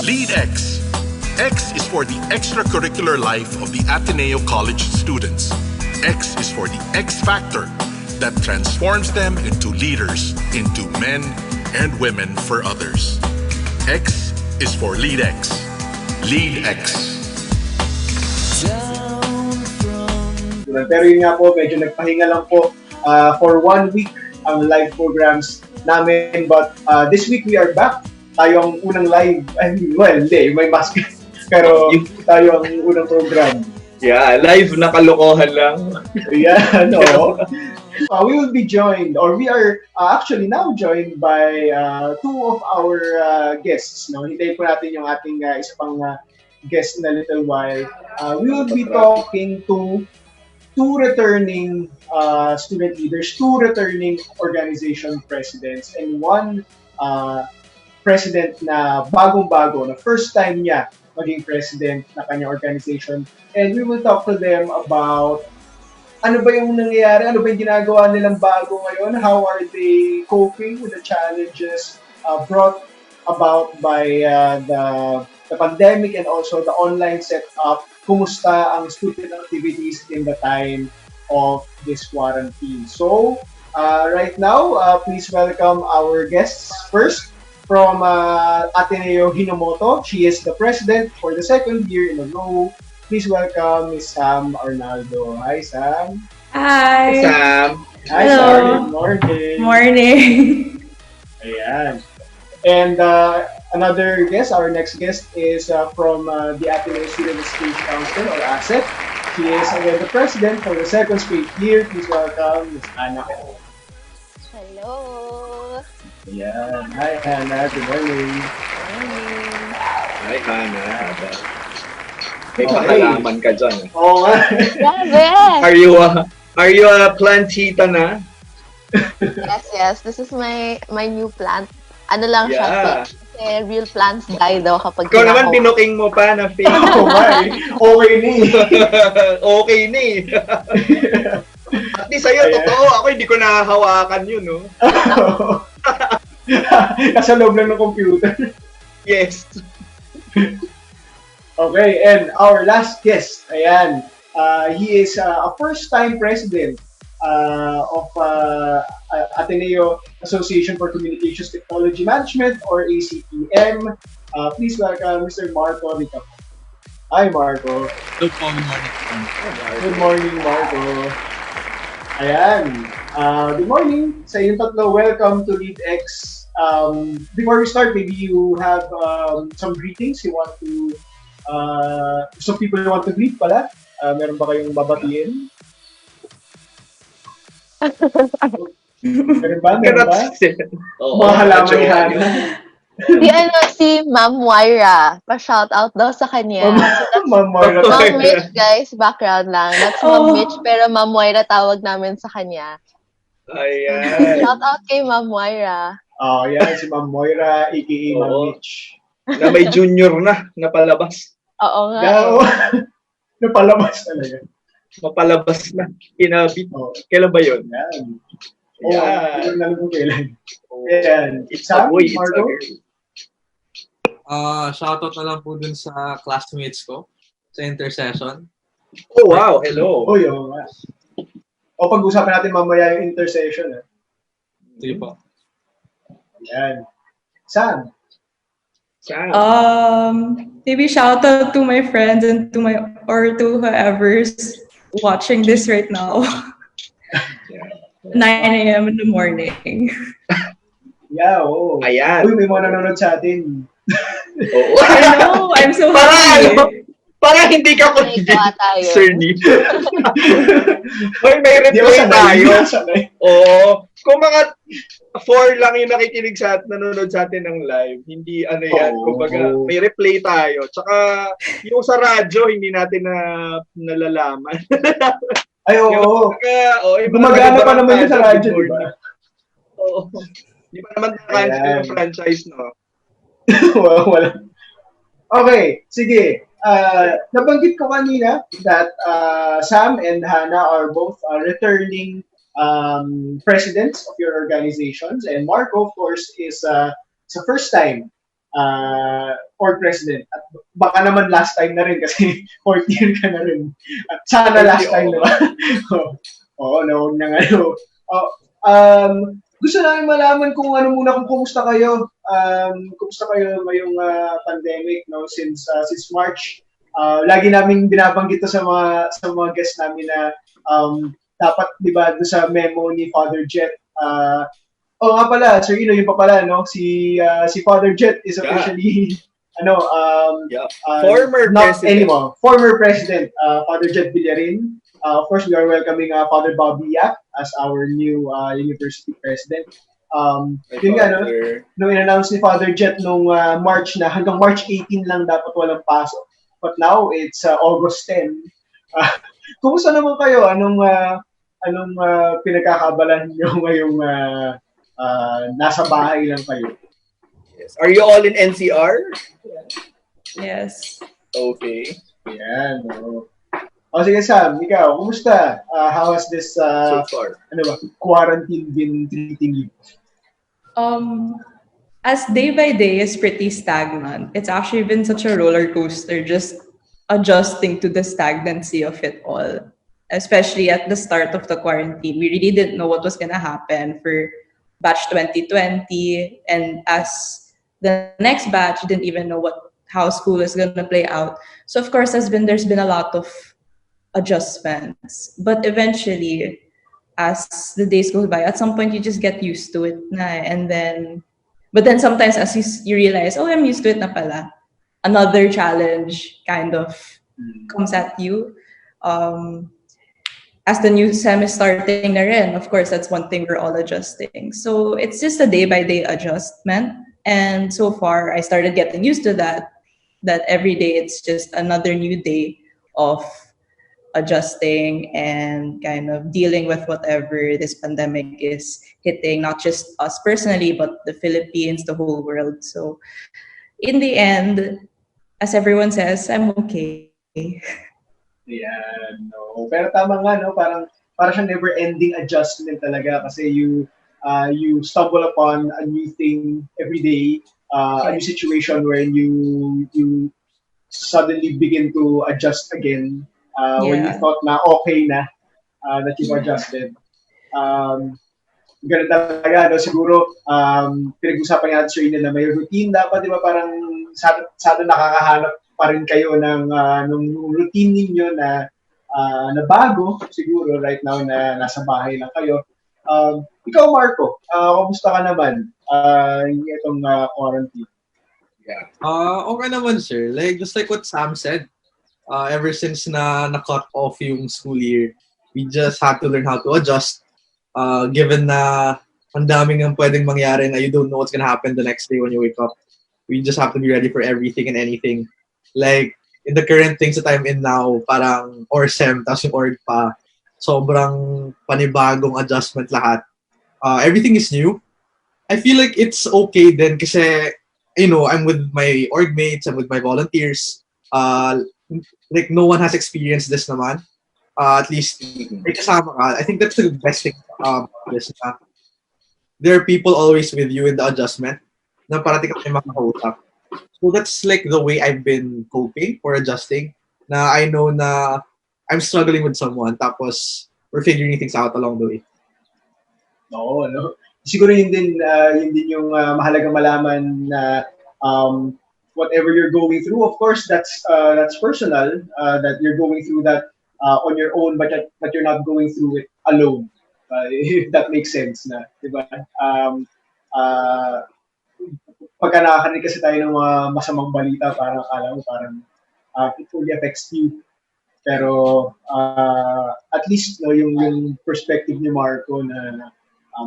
LeadX. X is for the extracurricular life of the Ateneo College students. X is for the X factor that transforms them into leaders, into men and women for others. X is for LeadX. LeadX. Pero yun nga po, medyo nagpahinga lang po for 1 week ang live programs namin. But this week we are back. Tayo ang unang live. Hindi, may mask. Pero tayo ang unang program. Yeah, live na kalokohan lang. Yeah, no. We will be joined, or we are actually now joined by two of our guests. No? Hintayin po natin yung ating isa pang guest in a little while. We will be talking to two returning student leaders, two returning organization presidents, and one president na bagong-bago, na first time niya maging president na kanyang organization. And we will talk to them about ano ba yung nangyayari, ano ba yung ginagawa nilang bago ngayon, how are they coping with the challenges brought about by the pandemic and also the online setup. Kumusta ang student activities in the time of this quarantine. So, right now, please welcome our guests. First, from Ateneo Hinomoto. She is the president for the second year in a row. Please welcome Ms. Sam Arnaldo. Hi, Sam. Hi. Sam. Hi, Hello. Sam. Good morning. Morning. Ayan. And another guest, our next guest is from the Ateneo Student Exchange Council, or ASEC. She is again the president for the second straight year. Please welcome Ms. Anna. Hello. Ayan. Hi, Hannah. Good morning. Hi, Hannah. May kakalaman ka dyan. Oo nga. Grabe. Are you a plantita na? Yes. This is my new plant. Ano lang siya, Yeah. fake. Kasi real plants die daw kapag Ikaw naman kinakaw. binuking mo pa na fake. Oo nga eh. Okay ni. Okay ni. At least sa'yo, totoo. Ako hindi ko nahahawakan yun, no? Nasa loob lang ng computer. Yes. Okay, and our last guest, ayan, he is a first-time president of Ateneo Association for Communications Technology Management, or ACTM. Please welcome Mr. Marco Ricapo. Hi, Marco. Good morning. Good morning, Marco. Ayan. Good morning sa inyong tatlo. Welcome to LeadX. Before we start, maybe you have some greetings you want to some people you want to greet pala. Meron ba kayong babatiin? Meron ba? Mga halaman ni Hannah. Si Ma'am Moira. Pa-shoutout daw sa kanya. Ma'am Moira. Ma'am Mitch, guys. Background lang. That's Ma'am Mitch, pero Ma'am Moira tawag namin sa kanya. Ayan. Shoutout kay Ma'am Moira. Yan si Ma'am Moira, aka Ma'am Oo. Mitch. Na may junior na, napalabas. Oo nga. Napalabas talaga. Mapalabas na. Kinabit. Oh. Kailan ba yun? Yan. Ayan. Hindi lang kung kailan. Ayan. It's a boy, it's a Marco? girl. Shoutout na lang po dun sa classmates ko sa intercession. Oh, wow. Hello. Uy, oo nga. Pag-usapan natin mamaya yung intercession. Sige po. Ayan. Sam. Sam. Maybe shout out to my friends and to whoever's watching this right now. 9 a.m. in the morning. Yeah, oo. Ayan. Uy, may mga nanonood sa atin. Oo. I know, I'm so happy. Para hindi ka May gawa tayo. Sir Nick. Hoy, may Di ako reply sanay. tayo. Di ako sanay. Oo. Kung mga 4 lang yung nakikinig sa at nanonood sa atin ng live, hindi ano yan. Kumbaga, may replay tayo. Tsaka, yung sa radyo, hindi natin nalalaman. Ay, oo. Gumagana pa naman yun sa radyo, di ba? Oo. Di ba naman cancel yung franchise, no? Wala. Okay, sige. Nabanggit ko kanina that Sam and Hannah are both returning presidents of your organizations, and Marco, of course, is sa first time org president. At baka naman last time na rin kasi fourth year ka na rin. At sana last time, di ba? Oo, no, nang ano. Oh, gusto namin malaman kung ano muna, kung kumusta kayo. Kumusta kayo ngayong pandemic, no? Since March. Lagi namin binabanggit to sa mga guests namin na dapat, di ba, doon sa memo ni Father Jet, oh nga pala, Sir Ino, yun pa pala, no? Si Father Jet is officially, former not president. anymore. Former President, Father Jet Villarin. Of course, we are welcoming Father Bobby Yap as our new university president. Yun nga, no? Nung in-announce ni Father Jet nung March na, hanggang March 18 lang dapat walang pasok. But now, it's August 10. Kumusta naman kayo? Anong pinagkakaabalahan nyo ngayong nasa bahay lang kayo? Yes. Are you all in NCR? Yes. Okay. Yan. Sige Sam, ikaw, kumusta? How has this so far? Quarantine been treating you? As day by day is pretty stagnant. It's actually been such a roller coaster just adjusting to the stagnancy of it all. Especially at the start of the quarantine. We really didn't know what was gonna happen for batch 2020, and as the next batch didn't even know how school is gonna play out. So of course there's been a lot of adjustments. But eventually, as the days go by, at some point you just get used to it na, but then sometimes as you realize, oh, I'm used to it na pala, another challenge kind of comes at you. As the new sem is starting na rin, of course, that's one thing we're all adjusting. So it's just a day-by-day adjustment. And so far, I started getting used to that every day it's just another new day of adjusting and kind of dealing with whatever this pandemic is hitting, not just us personally, but the Philippines, the whole world. So in the end, as everyone says, I'm okay. Yeah, no. Pero tama nga, no? Parang siyang never-ending adjustment talaga kasi you stumble upon a new thing every day, a new situation where you suddenly begin to adjust again when you thought na okay na that you've adjusted. Ganun talaga, no? Siguro, pinag-usapan natin sa inyo na may routine dapat, di ba? Parang sa nakakahanap pa rin kayo ng routine ninyo na bago, siguro, right now na nasa bahay lang kayo. Ikaw, Marco, kumusta ka naman itong quarantine? Yeah. Okay naman, sir. Just like what Sam said, ever since na-cut off yung school year, we just had to learn how to adjust. Given na ang daming ang pwedeng mangyari na you don't know what's gonna happen the next day when you wake up. We just have to be ready for everything and anything. Like, in the current things that I'm in now, parang ORSEM, tapos yung org pa, sobrang panibagong adjustment lahat. Everything is new. I feel like it's okay then kasi, I'm with my org mates, I'm with my volunteers. Like, no one has experienced this naman. At least, may kasama ka. I think that's the best thing about this. There are people always with you in the adjustment na parating ka may makakausap. So that's like the way I've been coping or adjusting. Na I know na I'm struggling with someone tapos we're figuring things out along the way. No. Siguro yun din yung mahalagang malaman na whatever you're going through, of course, that's personal, that you're going through that on your own, but you're not going through it alone. If that makes sense na, di ba? Pagka nakakarinig kasi tayo ng mga masamang balita, parang akala mo it only affects you. Pero at least yung perspective ni Marco na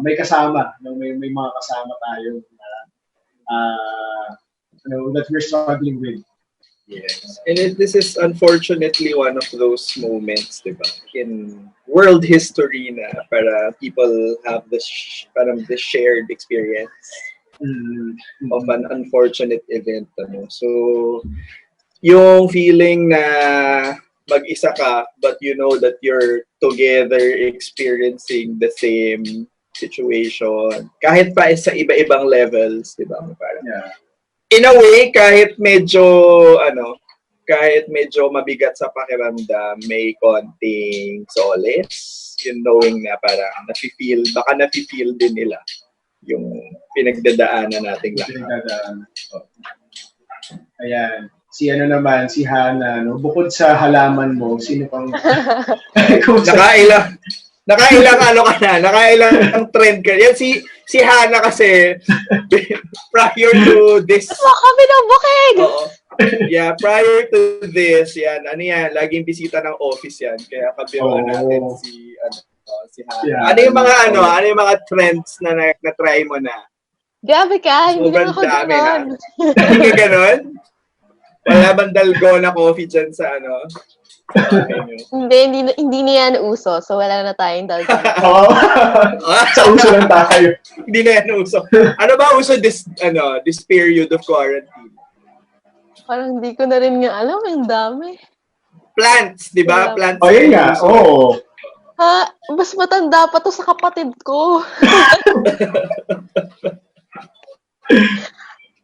may kasama, may mga kasama tayo that we're struggling with. Yes. And this is unfortunately one of those moments, diba, in world history na para people have the shared experience of an unfortunate event. So, yung feeling na mag-isa ka, but you know that you're together experiencing the same situation. Kahit pa sa iba-ibang levels, di ba? Parang, Yeah. in a way, kahit medyo mabigat sa pakiramdam, may konting solace, yung knowing na parang baka nafe-feel din nila yung pinagdadaanan nating lahat. Pinagdadaan. Ayan. Si Hana, no? Bukod sa halaman mo, sino pang... Nakailang trend ka. Yan si Hana kasi prior to this. Kami ng bukid! Oo. Yeah, prior to this, laging bisita ng office yan. Kaya kabiruan natin si Hana. Yeah. Ano yung mga trends na na-try mo na? Grabe ka, hindi naman ako Sobrang dami, ganon. Hindi ka ganon? Wala bang dalgona coffee dyan sa Hindi na yan uso, so wala na tayong dalgona. Sa uso lang tayo. Hindi na yan uso. Ano ba uso this period of quarantine? Parang hindi ko na rin nga alam, ang dami. Plants, di ba? Plants. Oh, yun nga. Oo. Ha, mas matanda pa to sa kapatid ko.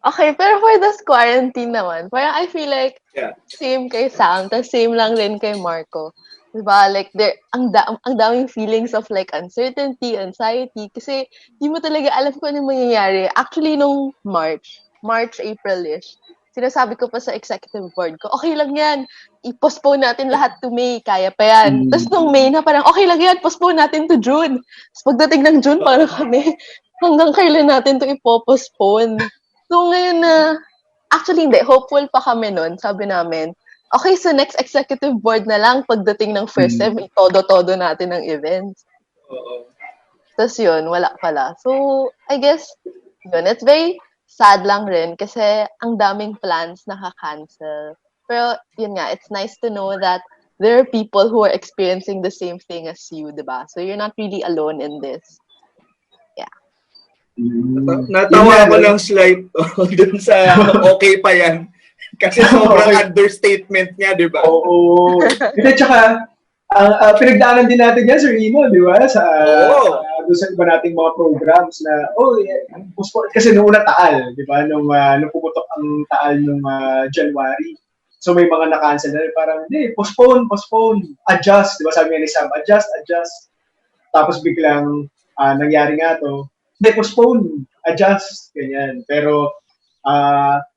Okay, pero for this quarantine naman, parang I feel like same kay Sam, tas same lang rin kay Marco. Diba? Like, ang daming feelings of like uncertainty, anxiety, kasi di mo talaga alam kung ano mangyayari. Actually, nung March, April-ish, sinasabi ko pa sa executive board ko, okay lang yan, i-postpone natin lahat to May, kaya pa yan. Tapos nung May na parang, okay lang yan, postpone natin to June. Tapos pagdating ng June, parang kami, hanggang kailan natin to ipopostpone. So ngayon actually hindi, hopeful pa kami nun, sabi namin, okay, so next executive board na lang, pagdating ng first sem, todo-todo natin ng events. Tapos yun, wala pala. So, I guess, yun, it's very sad lang rin kasi ang daming plans naka-cancel. Pero yun nga, it's nice to know that there are people who are experiencing the same thing as you, diba? So you're not really alone in this. Natawa ko lang slight dun sa okay pa yan. Kasi sobrang understatement niya, di ba? Oo. At saka, pinagdaanan din natin yan, Sir Rino, di ba? Doon sa iba nating mga programs na, kasi noong una taal, di ba? Nung pumutok ang taal nung January. So may mga na-cancel na parang, hindi, postpone, adjust, di ba? Sabi nga ni Sam, adjust. Tapos biglang nangyari nga to, hindi, postpone, adjust, ganyan. Pero,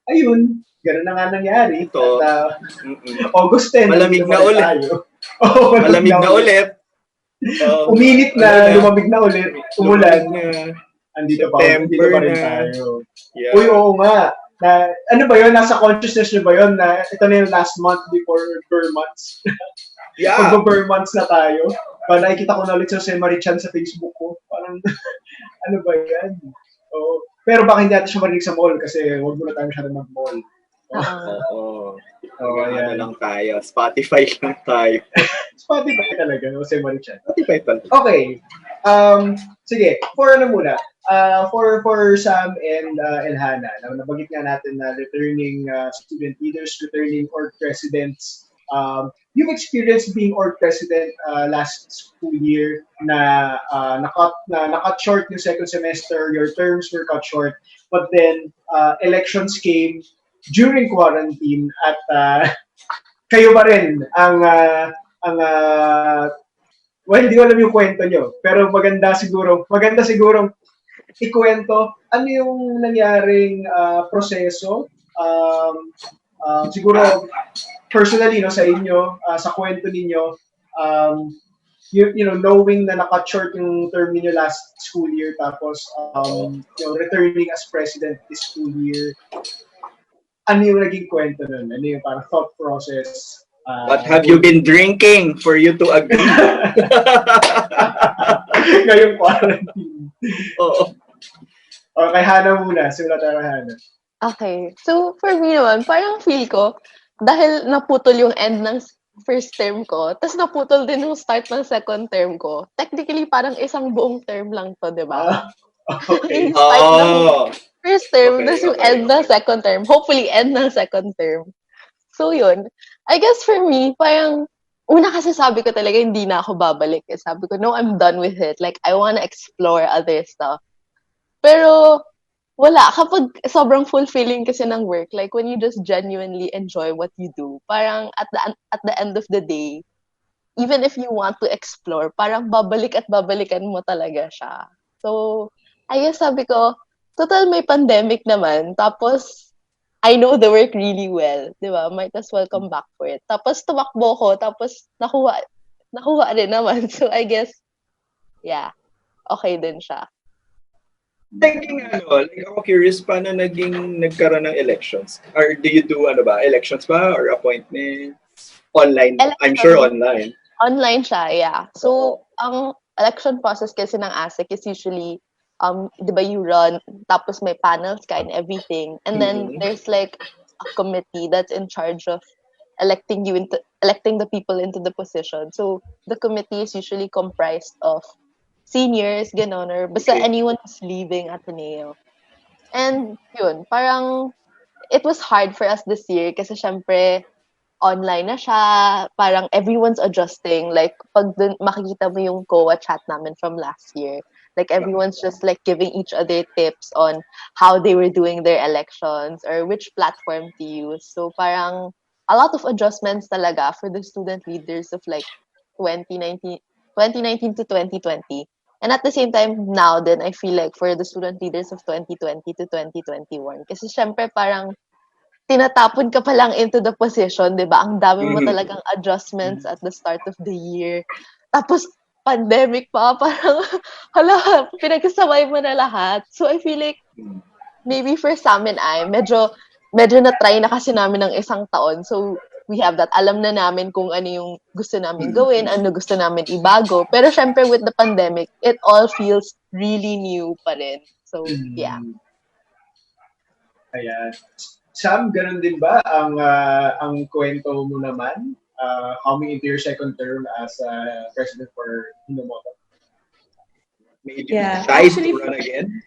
ayun, gano'n na nga nangyari. Ito, at, August 10. Malamig na ulit. Malamig na ulit. Uminit na, lumamig na ulit, umulan. Andito pa rin tayo. Yeah. Uy, oo nga. Ano ba yun? Nasa consciousness nyo ba yun na ito na yung last month before Burr months? Yeah. Pag-Burr months na tayo. Parang nakikita ko na ulit sa Marichan sa Facebook ko. Parang, ano ba yan? Pero baka hindi natin siya marinig sa mall kasi huwag muna tayo masyadong mag-mall. Ano lang tayo. Spotify lang tayo. Spotify talaga, no? Sa Marichan. Spotify talaga. Okay. Sige, for Sam and Hana, nabanggit nga natin na returning student leaders, returning org presidents. You've experienced being org president last school year na na-cut short yung second semester, your terms were cut short, but then elections came during quarantine at kayo ba rin ang hindi ko alam yung kwento nyo, pero maganda siguro ikwento ano yung nangyaring proseso, siguro personally, no, sa inyo, sa kwento ninyo, you know, knowing na na-cut short yung term niyo last school year, tapos returning as president this school year, ano yung naging kwento nun? Ano yung parang thought process? What have you been drinking for you to agree? Ngayong quarantine. Oo. Okay, Hana muna. Simula tayo, Hana. Okay. So, for me naman, parang feel ko, dahil naputol yung end ng first term ko, tapos naputol din yung start ng second term ko, technically, parang isang buong term lang to, di ba? Okay. Yung start ng first term, tapos yung end ng second term. Hopefully, end ng second term. So, yun. I guess for me, parang una kasi sabi ko talaga hindi na ako babalik. Sabi ko, no, I'm done with it. Like, I wanna explore other stuff. Pero, wala. Kapag sobrang fulfilling kasi ng work, like, when you just genuinely enjoy what you do, parang at the end of the day, even if you want to explore, parang babalik at babalikan mo talaga siya. So, I guess sabi ko, total may pandemic naman. Tapos, I know the work really well. Di ba? Might as well come back for it. Tapos, tumakbo ko. Tapos, nakuha rin naman. So, I guess, yeah, okay din siya. Thinking like ako curious, paano nagkaroon ng elections? Or do you do elections ba? Or appointment? Online? I'm sure online. Online siya, yeah. So, ang election process kasi ng ASEC is usually, di ba you run, tapos may panels ka and everything. And then, there's like a committee that's in charge of electing the people into the position. So, the committee is usually comprised of seniors, ganon, or basta anyone who's leaving Ateneo. And, yun, parang, it was hard for us this year kasi syempre, online na siya, parang everyone's adjusting. Like, pag makikita mo yung COA chat namin from last year, like, everyone's just like giving each other tips on how they were doing their elections or which platform to use. So, parang a lot of adjustments talaga for the student leaders of like 2019 to 2020. And at the same time, now then, I feel like for the student leaders of 2020 to 2021, kasi syempre parang tinatapon ka pa lang into the position, di ba? Ang dami mo talagang adjustments at the start of the year. Tapos, pandemic pa, parang, hala, pinagsasabay mo na lahat. So, I feel like, maybe for sa amin medyo na-try na kasi namin ng isang taon. So, we have that. Alam na namin kung ano yung gusto namin gawin, ano gusto namin ibago. Pero syempre, with the pandemic, it all feels really new pa rin. So, yeah. Ayan. Sam, ganun din ba ang kwento mo naman? Coming into your second term as president for Hinomoto? Made you decide to run again?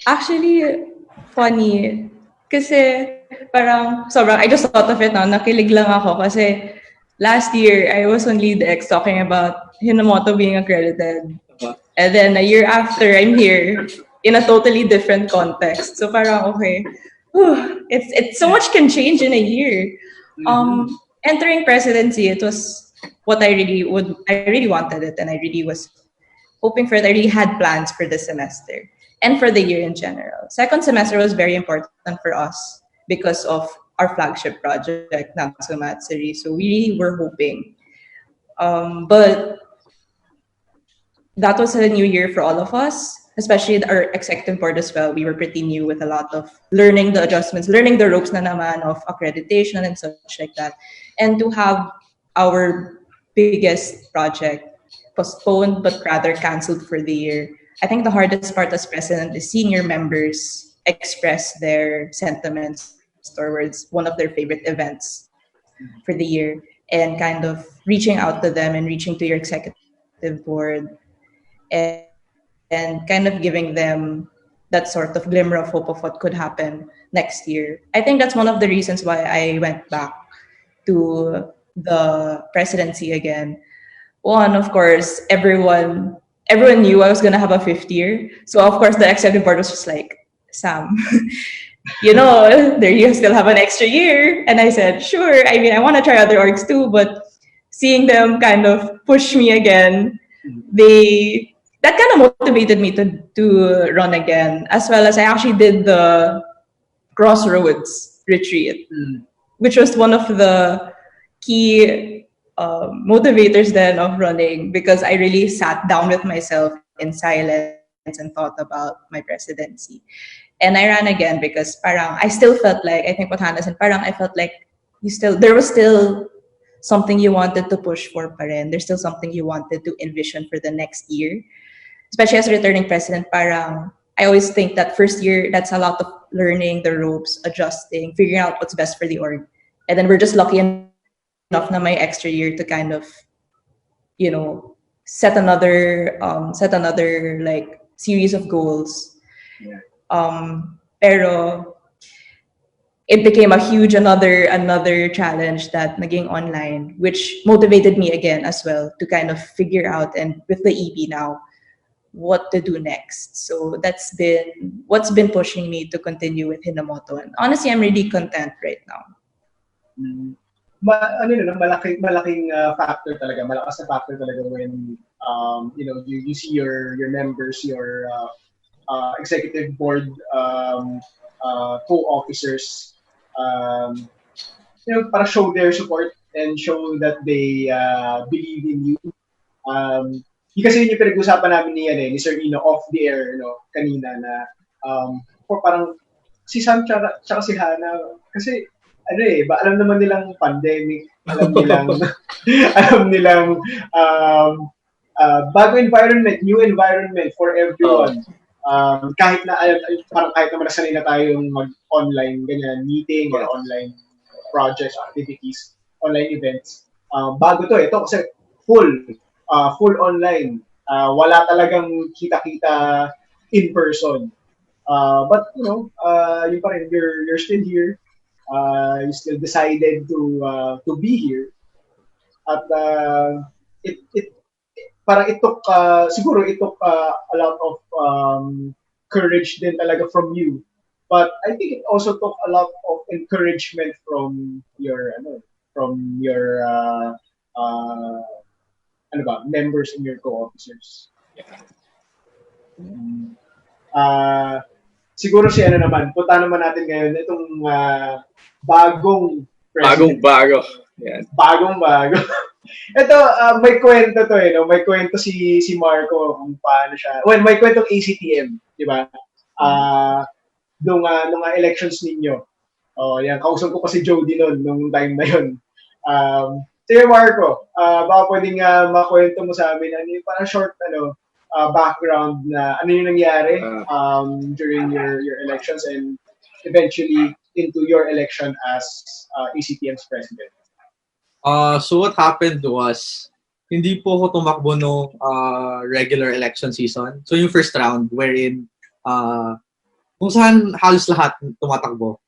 Actually, funny. Kasi parang sobrang, I just thought of it now, nakilig lang ako kasi last year, I was on LeadX talking about Hinomoto being accredited. And then a year after, I'm here in a totally different context. So parang, okay, it's so much can change in a year. Entering presidency, it was what I really wanted it, and I really was hoping for it. I really had plans for the semester and for the year in general. Second semester was very important for us because of our flagship project, Natsu Matsuri. So we really were hoping. But that was a new year for all of us, especially our executive board as well. We were pretty new with a lot of learning the adjustments, learning the ropes na naman of accreditation and such like that. And to have our biggest project postponed but rather canceled for the year, I think the hardest part as president is seeing your members express their sentiments towards one of their favorite events for the year and kind of reaching out to them and reaching to your executive board and kind of giving them that sort of glimmer of hope of what could happen next year. I think that's one of the reasons why I went back to the presidency again. One, of course, everyone knew I was gonna have a fifth year. So of course the executive board was just like, Sam, there you still have an extra year. And I said, sure. I mean, I want to try other orgs too, but seeing them kind of push me again, that kind of motivated me to run again, as well as I actually did the Crossroads retreat, which was one of the key motivators then of running, because I really sat down with myself in silence and thought about my presidency. And I ran again because parang I still felt like, I think what Hannah said, parang I felt like there was still something you wanted to push for pa rin. There's still something you wanted to envision for the next year. Especially as a returning president, parang I always think that first year, that's a lot of learning the ropes, adjusting, figuring out what's best for the org. And then we're just lucky enough na my extra year to kind of, set another like series of goals. Yeah. Pero it became a huge another challenge that naging online, which motivated me again as well to kind of figure out, and with the EP now, what to do next. So that's been what's been pushing me to continue with Hinamoto. And honestly, I'm really content right now. Ano yun, malaking factor talaga, malakas na factor talaga when you see your members, your executive board co-officers para show their support and show that they believe in you. Yung kasi yun yung pinag-usapan namin ni Sir Ino off the air kanina na parang si Sam tsaka si Hana kasi alam naman nilang pandemic, alam nilang bago environment, new environment for everyone. Kahit naman nasanay na tayong mag-online ganyan meeting or online projects, activities, online events. Bago ito kasi full online. Wala talagang kita-kita in person. But yun pa rin, you're still here. You still decided to be here. At it took a lot of courage din talaga from you. But I think it also took a lot of encouragement from your members and your co-officers. Siguro si punta naman natin ngayon itong bagong president. Bagong-bago. Yan. Bagong-bago. Ito, may kwento to may kwento si Marco kung paano siya. Well, may kwentong ACTM, di ba? Nung elections ninyo. Yan, kausap ko pa si Jody nung time na yun. Sige Marco, baka pwedeng makwento mo sa amin, parang short background na ano yung nangyari during your elections and eventually into your election as ACTM's president. So what happened was, hindi po ako tumakbo no regular election season. So yung first round wherein kung saan halos lahat tumatakbo.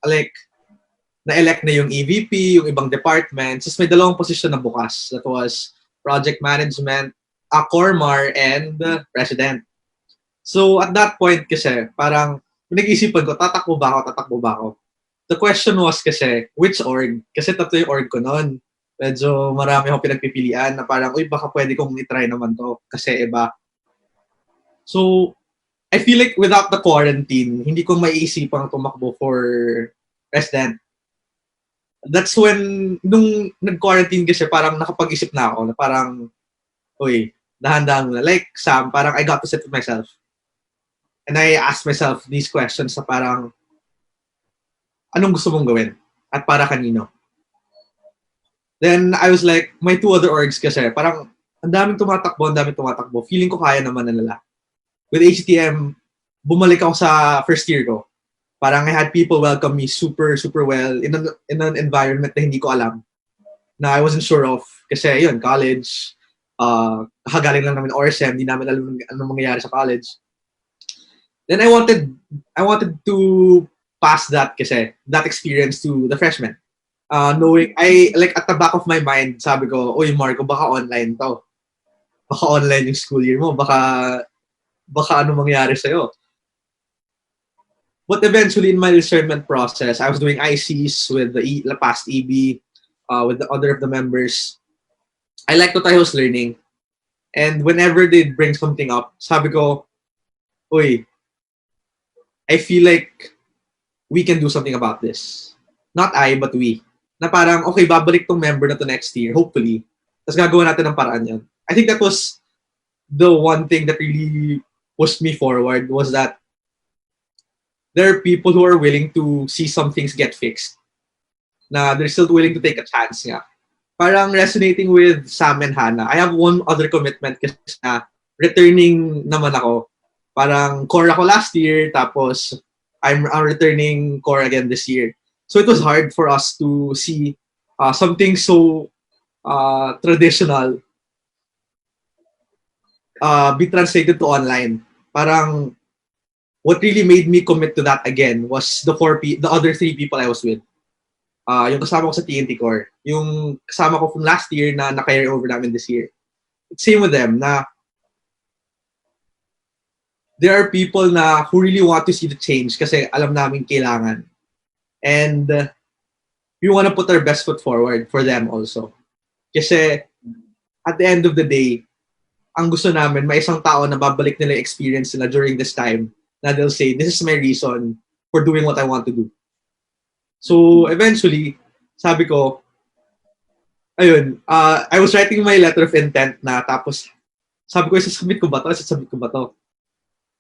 Like na-elect na yung EVP, yung ibang departments. Tapos may dalawang posisyon na bukas. That was project management, Cormar, and president. So at that point kasi, parang pinag-isipan ko, tatakbo ba ako? The question was kasi, which org? Kasi tatlo yung org ko noon. Medyo marami akong pinagpipilian na parang, baka pwede kong itry naman to. Kasi iba. So, I feel like without the quarantine, hindi ko maiisipang tumakbo for president. That's when, nung nag-quarantine kasi, parang nakapag-isip na ako na parang, dahan-dahan muna. Like, Sam, parang I got to sit with myself. And I asked myself these questions na parang, anong gusto mong gawin? At para kanino? Then, I was like, my two other orgs kasi, parang, ang daming tumatakbo. Feeling ko kaya naman na nila. With HTM, bumalik ako sa first year ko. Parang I had people welcome me super, super well in an environment na hindi ko alam. Na I wasn't sure of. Kasi yun, college, kakagaling lang namin ORSM, hindi namin alam anong mangyayari sa college. Then I wanted to pass that kasi, that experience to the freshmen. Knowing, at the back of my mind, sabi ko, Marco, baka online to. Baka online yung school year mo. Baka ano mangyari sa'yo. But eventually, in my discernment process, I was doing ICs with the past EB, with the other of the members. I liked what I was learning. And whenever they bring something up, sabi ko, I feel like we can do something about this. Not I, but we. Na parang, babalik tong member na to next year, hopefully. Tapos gagawa natin ng paraan yan. I think that was the one thing that really pushed me forward, was that there are people who are willing to see some things get fixed. Na they're still willing to take a chance nga. Parang resonating with Sam and Hannah. I have one other commitment kasi na returning naman ako. Parang core ako last year, tapos I'm returning core again this year. So it was hard for us to see something so traditional be translated to online. Parang what really made me commit to that again was the other 3 people I was with. Yung kasama ko sa TNT Core, yung kasama ko from last year na naka-carry over namin this year. Same with them na there are people na who really want to see the change kasi alam namin kailangan. And we want to put our best foot forward for them also. Kasi at the end of the day, ang gusto namin, may isang tao na babalik nila yung experience nila during this time na they'll say, this is my reason for doing what I want to do. So eventually, sabi ko, ayun, I was writing my letter of intent na tapos sabi ko, isasubmit ko ba to? Isasubmit ko ba to?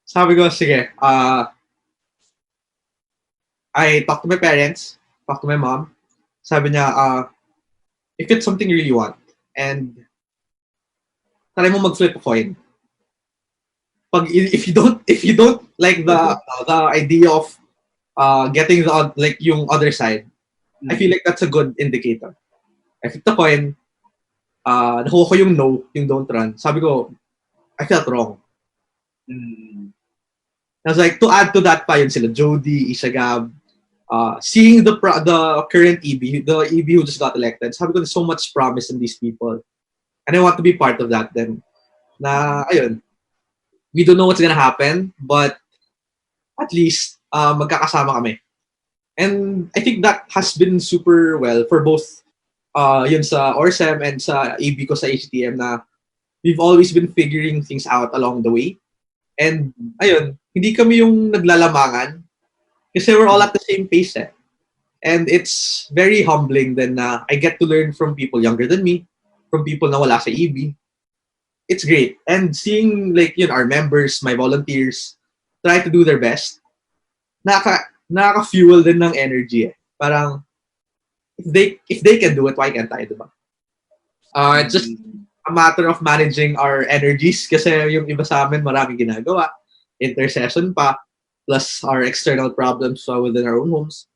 Sabi ko, sige, I talked to my parents, talked to my mom. Sabi niya, if it's something you really want, and try mo mag-flip a coin. If you don't like the idea of getting yung other side, I feel like that's a good indicator. I flipped the coin, nakuha ko yung no, yung don't run. Sabi ko, I felt wrong. I was like, to add to that pa yun sila, Jody, Ishagab, seeing the current EB, the EB who just got elected, sabi ko, there's so much promise in these people. And I want to be part of that then. Na, ayun, we don't know what's gonna happen, but at least, magkakasama kami. And I think that has been super well for both yun sa ORSEM and sa EB ko sa HTM na we've always been figuring things out along the way. And, ayun, hindi kami yung naglalamangan kasi we're all at the same pace eh. And it's very humbling then na I get to learn from people younger than me, from people na wala sa EB. It's great. And seeing like yun, our members, my volunteers, try to do their best, nakaka-fuel din ng energy eh. Parang, if they can do it, why can't I, diba? It's just a matter of managing our energies kasi yung iba sa amin maraming ginagawa. Intercession pa, plus our external problems within our own homes.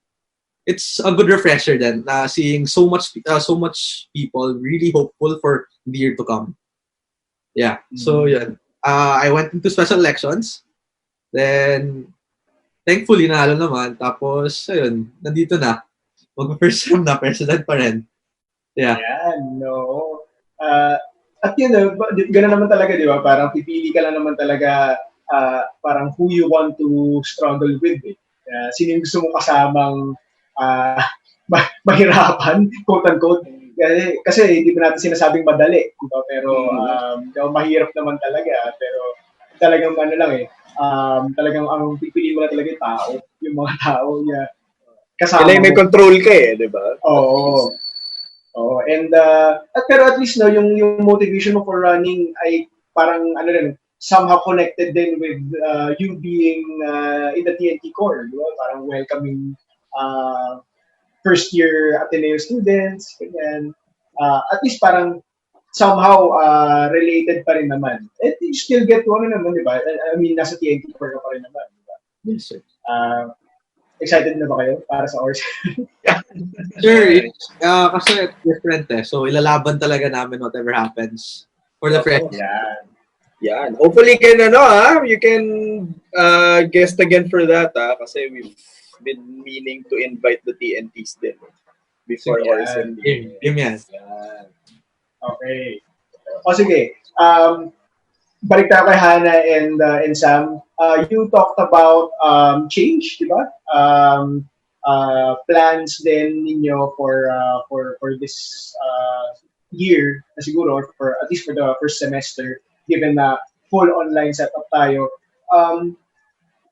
It's a good refresher then na seeing so much people really hopeful for the year to come. Yeah. So yeah, I went into special elections. Then thankfully nanalo naman. Tapos ayun, nandito na. Mag-first term na, president pa rin. Yeah. Yeah, no. At yun, gano'n naman talaga, di ba? Parang pipili ka lang naman talaga parang who you want to struggle with. Eh. Sino yung gusto mo kasamang mahirapan, quote-unquote. Kasi hindi pa natin sinasabing madali. Diba? Pero mahirap naman talaga. Pero talagang ano lang eh. Talagang ang pipili mo na talaga yung tao. Yung mga tao. Yeah. Kasama may control ka eh, di ba? Oo. Oh, and pero at least no yung motivation mo for running ay parang ano rin somehow connected din with you being in the TNT core, di ba? Parang welcoming first year Ateneo students and at least parang somehow related pa rin naman. And you still get to ano naman, di ba? I mean, nasa TNT core ka pa rin naman, di ba? Yes, sir. Excited na ba kayo para sa ORS? Sure, kasi it's different eh. So, ilalaban talaga namin whatever happens for the friends. Yeah. Hopefully, you can guest again for that kasi we've been meaning to invite the TNTs din before ORSM. Yan. Okay. O sige, balik tayo kay Hannah and Sam. You talked about change, di ba? Plans din ninyo for this year, na siguro, or at least for the first semester, given na full online setup tayo.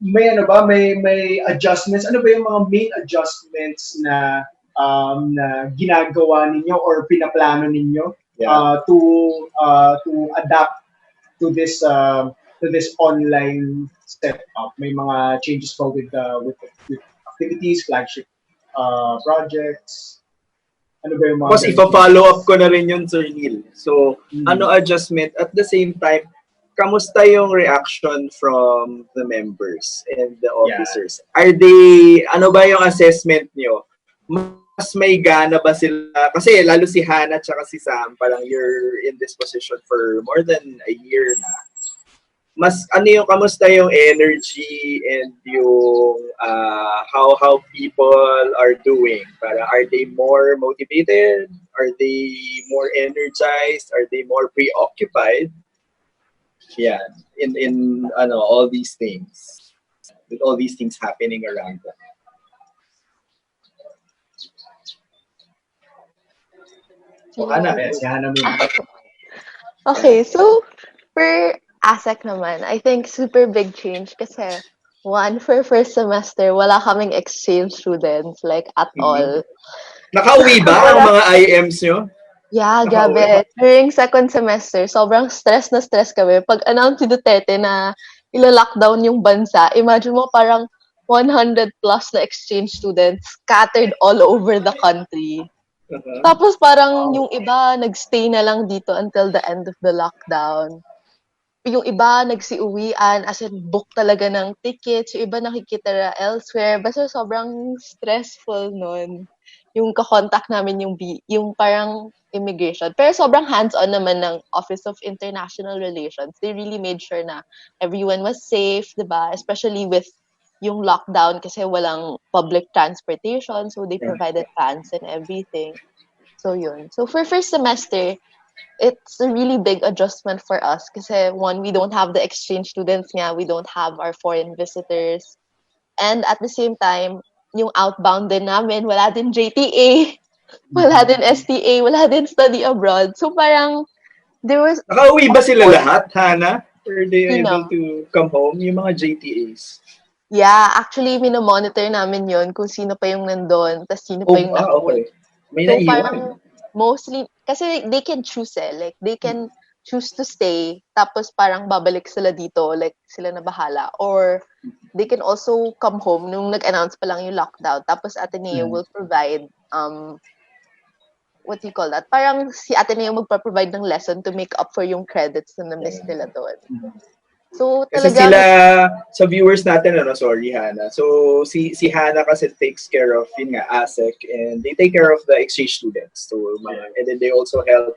May ano ba? May adjustments? Ano ba yung mga main adjustments na ginagawa ninyo or pinaplano ninyo to adapt to this online setup? May mga changes pa with activities, flagship projects. Ano ba yung mga? Tapos ipa-follow up ko na rin yun, Sir Neil. So, ano adjustment? At the same time, kamusta yung reaction from the members and the officers? Are they, ano ba yung assessment nyo? Mas may gana ba sila? Kasi lalo si Hannah at si Sam, parang you're in this position for more than a year na. kamusta yung energy and yung how people are doing? Are they more motivated? Are they more energized? Are they more preoccupied? Yeah, in all these things, with all these things happening around them. So Hana, Yes, si Hana muna. Okay, so for ASEC naman, I think super big change kasi one, for first semester, wala kaming exchange students, like, at all. Nakauwi ba ang mga IMs nyo? Yeah, Nakauwi. grabe. During second semester, sobrang stress na stress kami. Pag-announce si Duterte na ila-lockdown yung bansa, imagine mo parang 100 plus na exchange students scattered all over the country. Tapos parang yung iba nagstay na lang dito until the end of the lockdown. Yung iba nagsiuwian, as in book talaga ng tickets, yung iba nakikitira elsewhere. Basta sobrang stressful nun. Yung kakontak namin yung parang immigration. Pero sobrang hands-on naman ng Office of International Relations. They really made sure na everyone was safe, diba? Especially with yung lockdown kasi walang public transportation, so they provided vans and everything. So yun. So for first semester, it's a really big adjustment for us kasi one, we don't have the exchange students nga, we don't have our foreign visitors. And at the same time, yung outbound din namin, wala din JTA, wala din STA, wala din study abroad. So parang there was... Nakauwi ba sila lahat, Hana? Were they You able know, to come home? Yung mga JTAs? yeah, actually, minomonitor namin yon kung sino pa yung nandun, tas sino pa yung Okay. May So naiwan. parang mostly, kasi they can choose like they can choose to stay, tapos parang babalik sila dito, like sila na bahala. Or they can also come home nung nag-announce pa lang yung lockdown, tapos Ateneo will provide, what do you call that? Parang si Ateneo magpa-provide ng lesson to make up for yung credits na na-miss nila doon. So Kasi talagang... sila, sa viewers natin, sorry Hana. So si Hana kasi takes care of yun nga, ASEC, and they take care of the exchange students. So and then they also help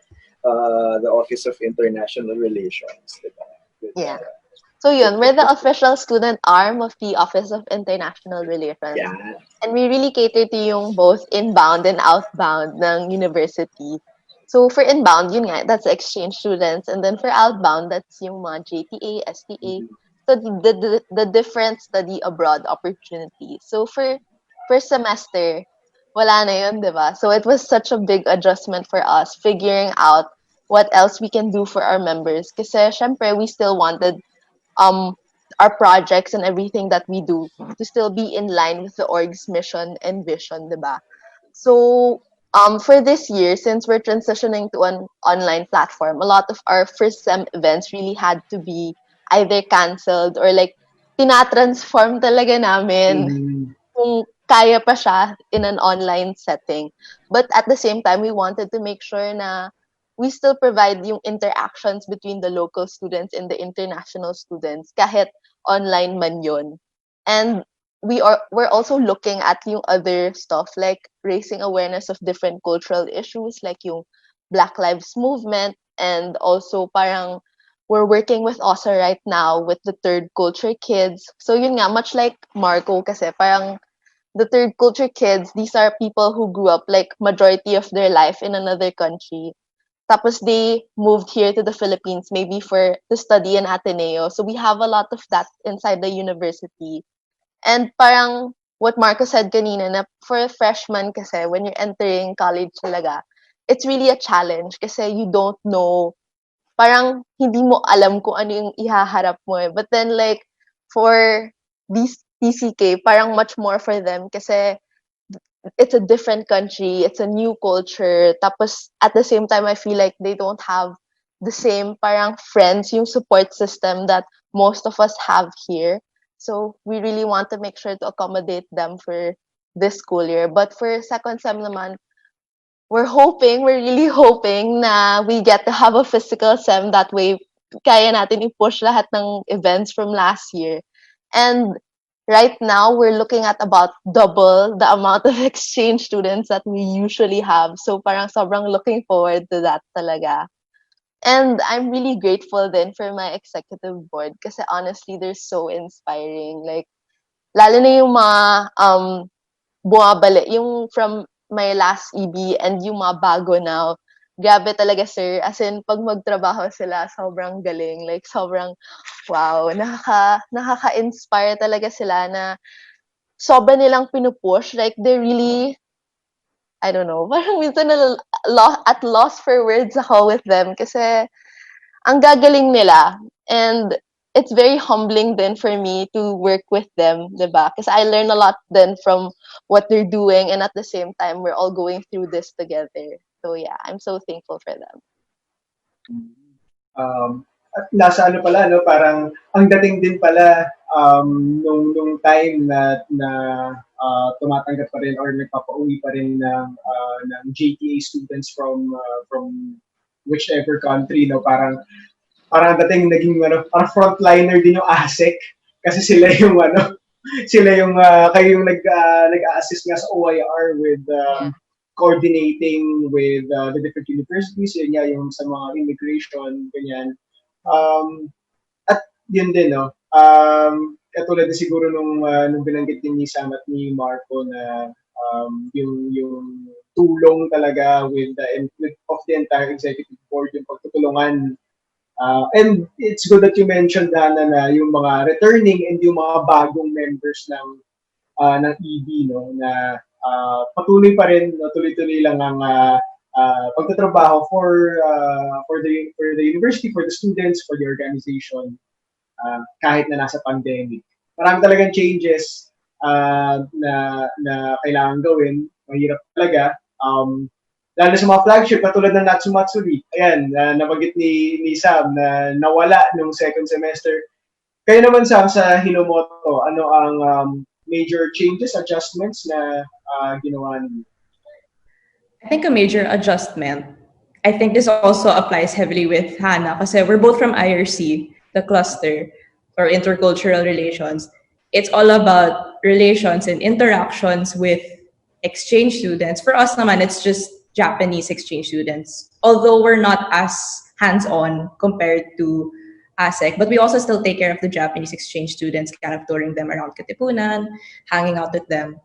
the Office of International Relations. Diba? Yeah. So yun, we're the official student arm of the Office of International Relations. Yeah. And we really cater to yung both inbound and outbound ng university. So for inbound, yun nga, that's exchange students. And then for outbound, that's yung mga JTA, STA. So the different study abroad opportunities. So for first semester, wala na yun, di ba? So it was such a big adjustment for us, figuring out what else we can do for our members. Kasi syempre, we still wanted our projects and everything that we do to still be in line with the org's mission and vision, diba? So for this year, since we're transitioning to an online platform, a lot of our first sem events really had to be either canceled or like tinatransform talaga namin kung kaya pa siya in an online setting. But at the same time, we wanted to make sure na we still provide yung interactions between the local students and the international students kahit online man yun. And we're also looking at yung other stuff like raising awareness of different cultural issues like yung Black Lives Movement, and also parang we're working with OSA right now with the third culture kids. So yun nga, much like Marco kasi parang the third culture kids, these are people who grew up like majority of their life in another country. Tapos they moved here to the Philippines maybe for to study in Ateneo. So we have a lot of that inside the university. And parang what Marco said kanina na for a freshman kasi when you're entering college talaga, it's really a challenge kasi you don't know, parang hindi mo alam kung ano yung ihaharap mo eh. But then like for these TCK, parang much more for them kasi it's a different country, it's a new culture. Tapos at the same time, I feel like they don't have the same parang friends, yung support system that most of us have here. So we really want to make sure to accommodate them for this school year. But for second sem naman, we're really hoping na we get to have a physical sem. That way, kaya natin i-push lahat ng events from last year. And right now, we're looking at about double the amount of exchange students that we usually have. So parang sobrang looking forward to that talaga. And I'm really grateful then for my executive board kasi honestly, they're so inspiring. Like, lalo na yung mga bumabalik, yung from my last EB and yung mga bago now. Grabe talaga, sir. As in, pag magtrabaho sila, sobrang galing. Like, sobrang, wow, nakaka-inspire talaga sila na sobra nilang pinupush. Like, they really, I don't know, parang minsan at loss for words ako with them kasi ang gagaling nila. And it's very humbling then for me to work with them, diba? Because I learn a lot then from what they're doing, and at the same time, we're all going through this together. So yeah, I'm so thankful for them. At nasa ano pala, no, parang ang dating din pala nung time na tumatanggap pa rin or nagpapauwi pa rin ng JTA students from whichever country, no, parang dating naging ano, parang frontliner din yung ASEC kasi sila yung ano, sila yung kayo yung nag-assist nga sa OIR with coordinating with the different universities, yun nga yung sa mga immigration, ganyan. At yun din, no, katulad din siguro nung binanggit din ni Sam at ni Marco na yung tulong talaga with of the entire executive board, yung pagtutulungan. And it's good that you mentioned, Hannah, na yung mga returning and yung mga bagong members ng EB, no, na patuloy pa rin, no, tuloy-tuloy lang ang pagtatrabaho for the university, for the students, for the organization, kahit na nasa pandemic. Marami talagang changes na kailangan gawin. Mahirap talaga. Lalo sa mga flagship, katulad ng Natsumatsuri. Ayan, nabanggit ni Sam na nawala nung second semester. Kaya naman, Sam, sa Hinomoto, ano ang major changes, adjustments na ginawa niyo? I think a major adjustment, I think this also applies heavily with Hannah kasi we're both from IRC, the cluster or intercultural relations. It's all about relations and interactions with exchange students. For us naman, it's just Japanese exchange students. Although we're not as hands-on compared to ASEC, but we also still take care of the Japanese exchange students, kind of touring them around Katipunan, hanging out with them.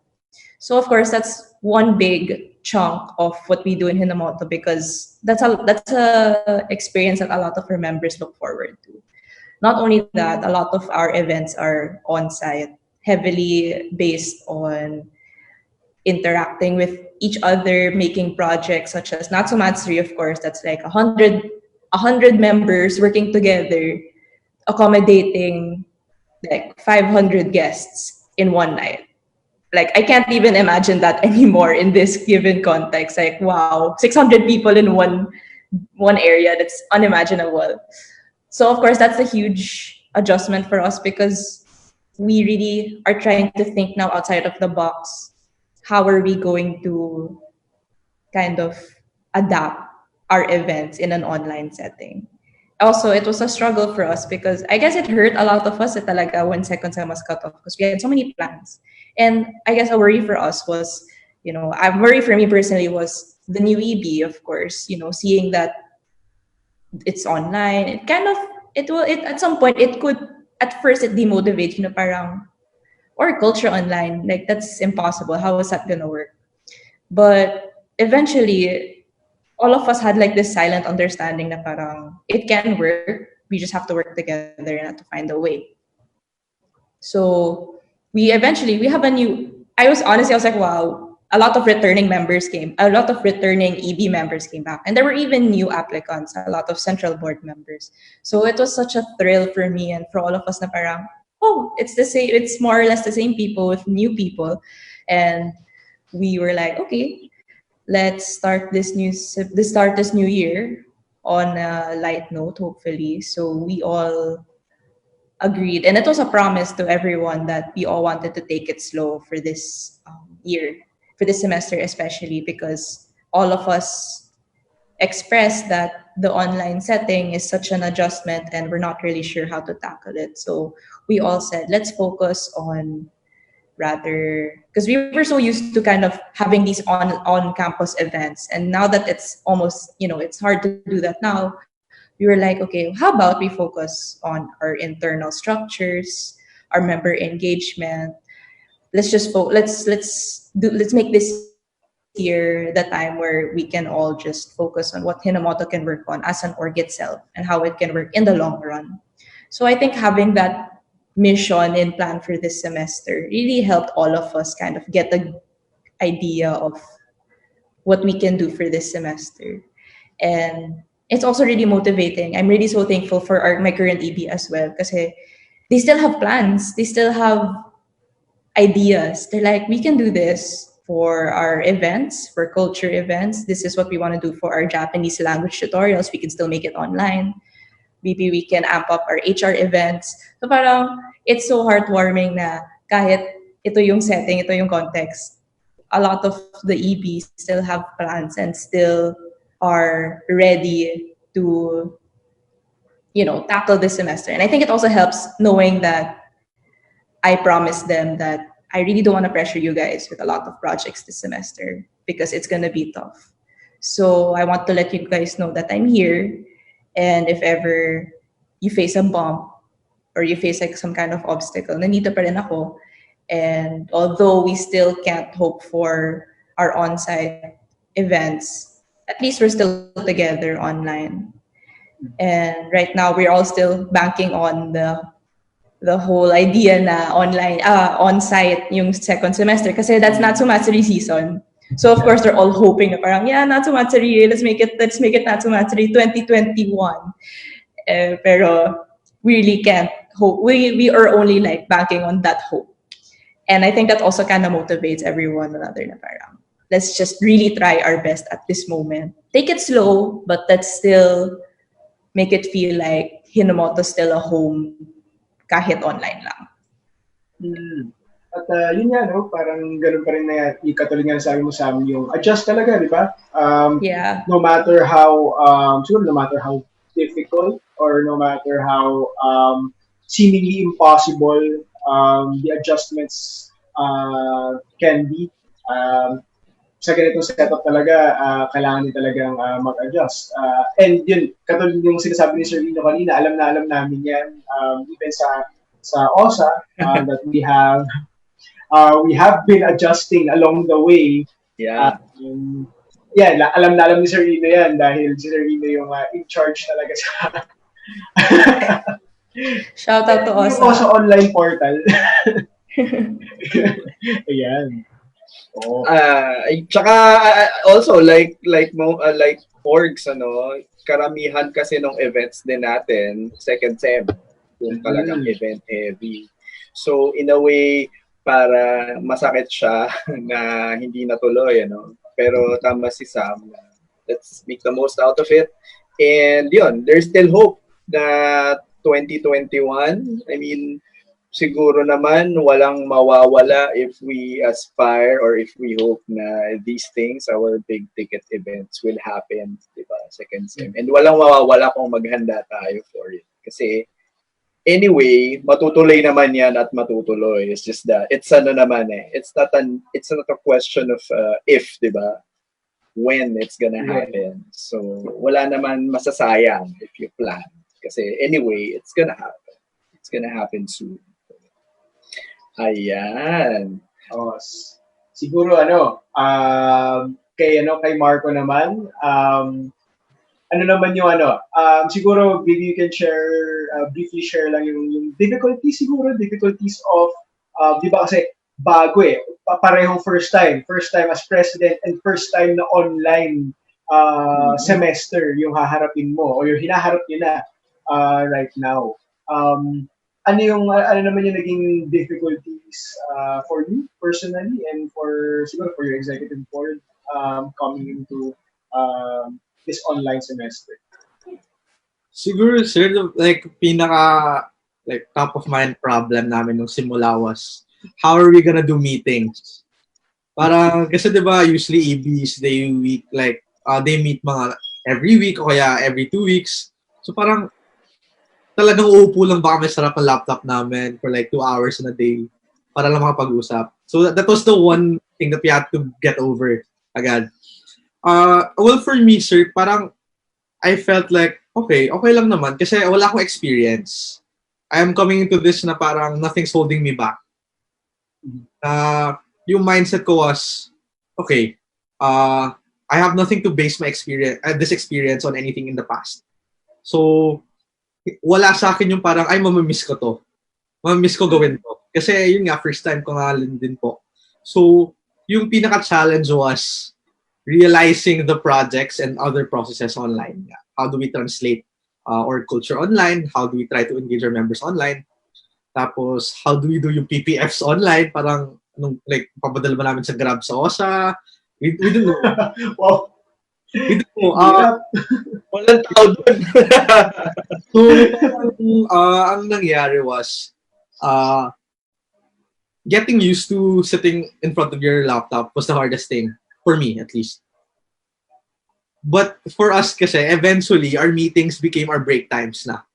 So of course, that's one big chunk of what we do in Hinamoto because that's a experience that a lot of our members look forward to. Not only that, a lot of our events are on-site, heavily based on interacting with each other, making projects such as Natsumatsuri, of course, that's like 100 members working together, accommodating like 500 guests in one night. Like, I can't even imagine that anymore in this given context. Like, wow, 600 people in one area, that's unimaginable. So of course, that's a huge adjustment for us because we really are trying to think now outside of the box. How are we going to kind of adapt our events in an online setting? Also, it was a struggle for us because I guess it hurt a lot of us talaga when second sem was cut off because we had so many plans. And I guess a worry for us was, a worry for me personally was the new EB, of course, seeing that it's online. It at some point, it could, at first, it demotivate, parang, or culture online, like that's impossible. How is that gonna work? But eventually, all of us had like this silent understanding na parang it can work. We just have to work together and have to find a way. So we have a new. I was like, wow. A lot of returning members came. A lot of returning EB members came back, and there were even new applicants. A lot of central board members. So it was such a thrill for me and for all of us na parang, oh, it's the same. It's more or less the same people with new people, and we were like, okay, let's start this new year on a light note, hopefully. So we all agreed, and it was a promise to everyone that we all wanted to take it slow for this year, for this semester especially, because all of us expressed that the online setting is such an adjustment and we're not really sure how to tackle it. So we all said, let's focus on rather, because we were so used to kind of having these on campus events, and now that it's almost, it's hard to do that now, we were like, okay, how about we focus on our internal structures, our member engagement. Let's just let's make this year the time where we can all just focus on what Hinamoto can work on as an org itself and how it can work in the long run. So I think having that mission in plan for this semester really helped all of us kind of get the idea of what we can do for this semester. And it's also really motivating. I'm really so thankful for my current EB as well because they still have plans. They still have ideas. They're like, we can do this for our events, for culture events. This is what we want to do for our Japanese language tutorials. We can still make it online. Maybe we can amp up our HR events. So parang it's so heartwarming na kahit ito yung setting, ito yung context, a lot of the EBs still have plans and still are ready to, tackle this semester. And I think it also helps knowing that I promised them that I really don't want to pressure you guys with a lot of projects this semester because it's going to be tough. So I want to let you guys know that I'm here. And if ever you face a bump or you face like some kind of obstacle, nandito pa rin ako. And although we still can't hope for our on-site events, at least we're still together online. And right now we're all still banking on the whole idea na online, on-site yung second semester kasi that's Natsumatsuri season. So of course they're all hoping na parang, yeah, Natsumatsuri, let's make it Natsumatsuri 2021. Pero we really can't hope. We are only like banking on that hope. And I think that also kind of motivates everyone another na parang, let's just really try our best at this moment. Take it slow, but let's still make it feel like Hinamoto's still a home kahit online lang. At yun nga, no? Parang ganun pa rin na yung katulad nga sabi mo sa amin, yung adjust talaga, di ba? Yeah. No matter how, siguro no matter how difficult or no matter how seemingly impossible the adjustments can be, sa ganitong setup talaga, kailangan din talagang mag-adjust. And yun, katulad yung sinasabi ni Sir Lino kanina, alam namin yan, even sa OSA, that we have been adjusting along the way. Yeah. Alam ni Sir Lino yan dahil si Sir Lino yung in charge talaga sa Shout out to OSA. Yung OSA online portal. Ayan. Oh. Tsaka also like orgs, karamihan kasi ng events din natin second sem yung talagang event heavy. So in a way para masakit siya na hindi natuloy, pero tama si Sam, let's make the most out of it. And yun, there's still hope that 2021, I mean, siguro naman walang mawawala if we aspire or if we hope na these things, our big ticket events will happen, diba, second sem. And walang mawawala kung maghanda tayo for it. Kasi anyway, matutuloy naman yan at matutuloy. It's just that, it's naman it's not a question of if, diba, when it's gonna happen. So wala naman masasayang if you plan. Kasi anyway, it's gonna happen. It's gonna happen soon. Ayan. Oh, siguro kay Marco naman, naman yung siguro maybe you can briefly share lang yung difficulties of di ba kasi bago parehong first time as president and first time na online semester yung haharapin mo o yung hinaharap niyo na right now. Ano naman yung naging difficulties for you personally and siguro for your executive board coming into this online semester? Siguro, sir, pinaka top of mind problem namin nung simula was how are we gonna do meetings? Parang kasi 'di ba usually EBs they meet they meet mga every week o kaya every 2 weeks. So parang talagang uupo lang ba kami sa harap ng laptop namin for 2 hours in a day para lang makapag-usap. So that was the one thing that we had to get over agad. Well, for me, sir, parang I felt like Okay lang naman kasi wala akong experience. I am coming into this na parang nothing's holding me back. Yung mindset ko was, okay, I have nothing to base my experience, this experience on anything in the past. So, wala sa akin yung parang, ay, mamamiss ko to. Mamamiss ko gawin to. Kasi yun nga, first time ko nga din po. So, yung pinaka-challenge was realizing the projects and other processes online. How do we translate our culture online? How do we try to engage our members online? Tapos, how do we do yung PPFs online? Parang, like, papadala ba namin sa Grab sa OSA? We don't know. Wow. We don't know. Walang tao doon. So, ang nangyari was, getting used to sitting in front of your laptop was the hardest thing. For me, at least. But for us kasi, eventually, our meetings became our break times na.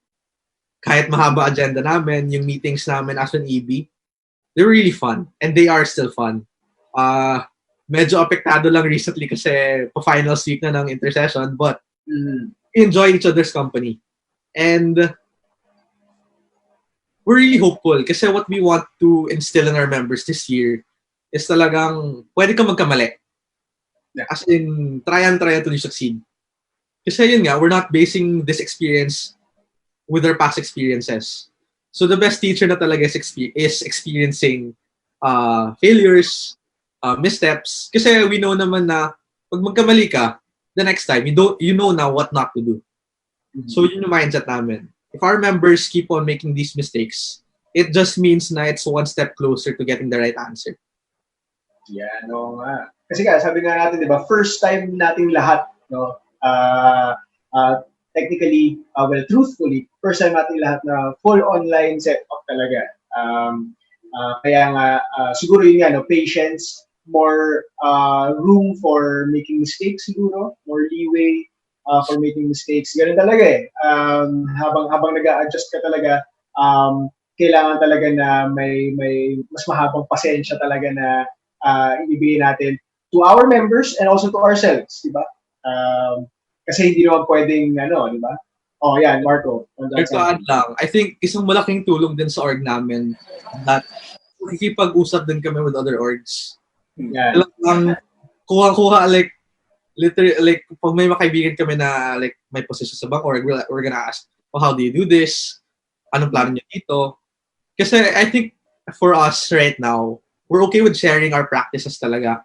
Kahit mahaba agenda namin, yung meetings namin as an EB, they're really fun. And they are still fun. Medyo apektado lang recently kasi pa-finals week na ng intersession, but we enjoy each other's company. And we're really hopeful kasi what we want to instill in our members this year is talagang pwede ka magkamali. As in, try until you succeed. Kasi yun nga, we're not basing this experience with our past experiences. So the best teacher na talaga is experiencing failures, missteps. Kasi we know naman na pag magkamali ka, the next time, you know now what not to do. So yun yung mindset namin. If our members keep on making these mistakes, it just means na it's one step closer to getting the right answer. Yeah, no nga. Kasi sabi nga natin, di ba, first time nating lahat, no, technically, truthfully, first time nating lahat na full online setup talaga. Kaya nga, siguro yun nga, no, patience, more room for making mistakes siguro, more leeway for making mistakes. Ganun talaga eh. Habang nag-a-adjust ka talaga, kailangan talaga na may mas mahabang pasensya talaga na ibigay natin to our members and also to ourselves, di ba? Kasi hindi naman pwedeng, di ba? Oh, yan, Marco. Ito lang. I think isang malaking tulong din sa org namin that nakikipag-usap din kami with other orgs. Yeah. Kuha-kuha, like, literally, like, pag may makaibigan kami na, like, may position sa bang org, we're gonna ask, oh, how do you do this? Anong plano niyo dito? Kasi I think for us right now, we're okay with sharing our practices talaga.